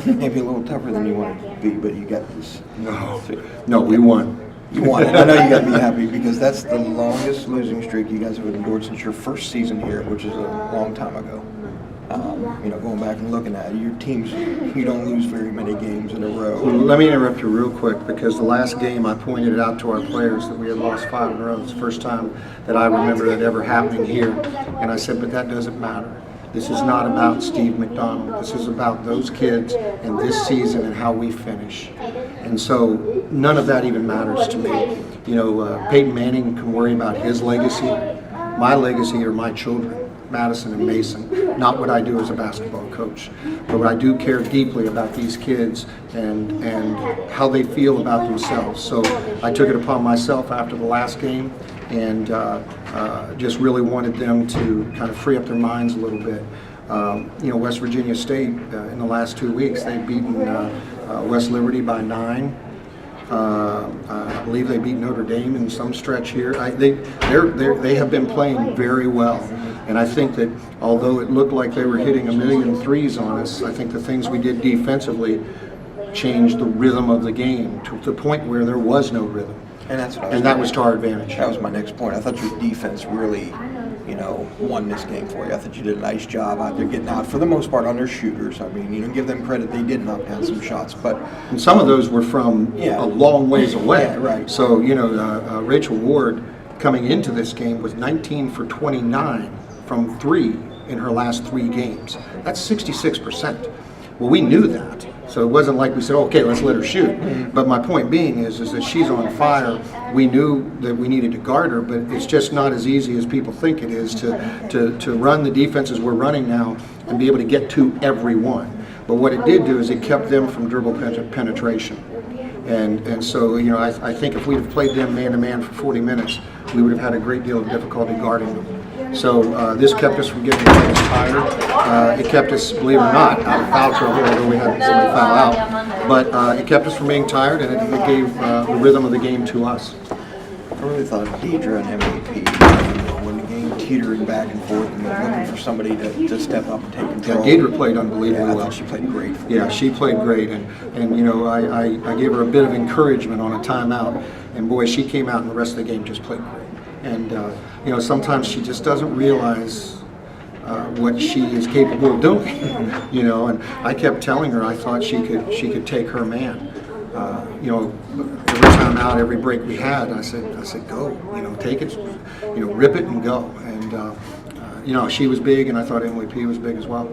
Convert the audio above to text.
Maybe a little tougher than you want it to be, but you got this. No, we won. You won. I know you got to be happy because that's the longest losing streak you guys have endured since your first season here, which is a long time ago. Going back and looking at it, your teams, you don't lose very many games in a row. Let me interrupt you real quick because the last game I pointed it out to our players that we had lost 5 in a row. It's the first time that I remember that ever happening here. And I said, but that doesn't matter. This is not about Steve McDonald. This is about those kids and this season and how we finish. And so none of that even matters to me. Peyton Manning can worry about his legacy. My legacy are my children, Madison and Mason, not what I do as a basketball coach. But I do care deeply about these kids and how they feel about themselves. So I took it upon myself after the last game and just really wanted them to kind of free up their minds a little bit. West Virginia State in the last 2 weeks, they've beaten West Liberty by 9. I believe they beat Notre Dame in some stretch here. They have been playing very well. And I think that although it looked like they were hitting a million threes on us, I think the things we did defensively changed the rhythm of the game to the point where there was no rhythm. And that was to our advantage. That was my next point. I thought your defense really, won this game for you. I thought you did a nice job out there getting out, for the most part, on their shooters. I mean, give them credit. They did knock down some shots. And some of those were from a long ways away. Yeah, right. So, Rachel Ward coming into this game was 19 for 29 from 3 in her last 3 games. That's 66%. Well, we knew that. So it wasn't like we said, okay, let's let her shoot. But my point being is that she's on fire. We knew that we needed to guard her, but it's just not as easy as people think it is to run the defenses we're running now and be able to get to everyone. But what it did do is it kept them from dribble penetration. And so, I think if we'd have played them man-to-man for 40 minutes, we would have had a great deal of difficulty guarding them. So this kept us from getting tired. It kept us, believe it or not, out of foul trouble, although we had somebody foul out. But it kept us from being tired, and it gave the rhythm of the game to us. I really thought Deidre and MVP, when the game teetering back and forth and looking for somebody to step up and take control. Yeah, Deidre played unbelievably well. I thought she played great. Yeah, she played great, and I gave her a bit of encouragement on a timeout, and boy, she came out and the rest of the game just played great. And sometimes she just doesn't realize what she is capable of doing. And I kept telling her I thought she could take her man. Every time out, every break we had, I said, go, take it, rip it and go. And she was big, and I thought MVP was big as well.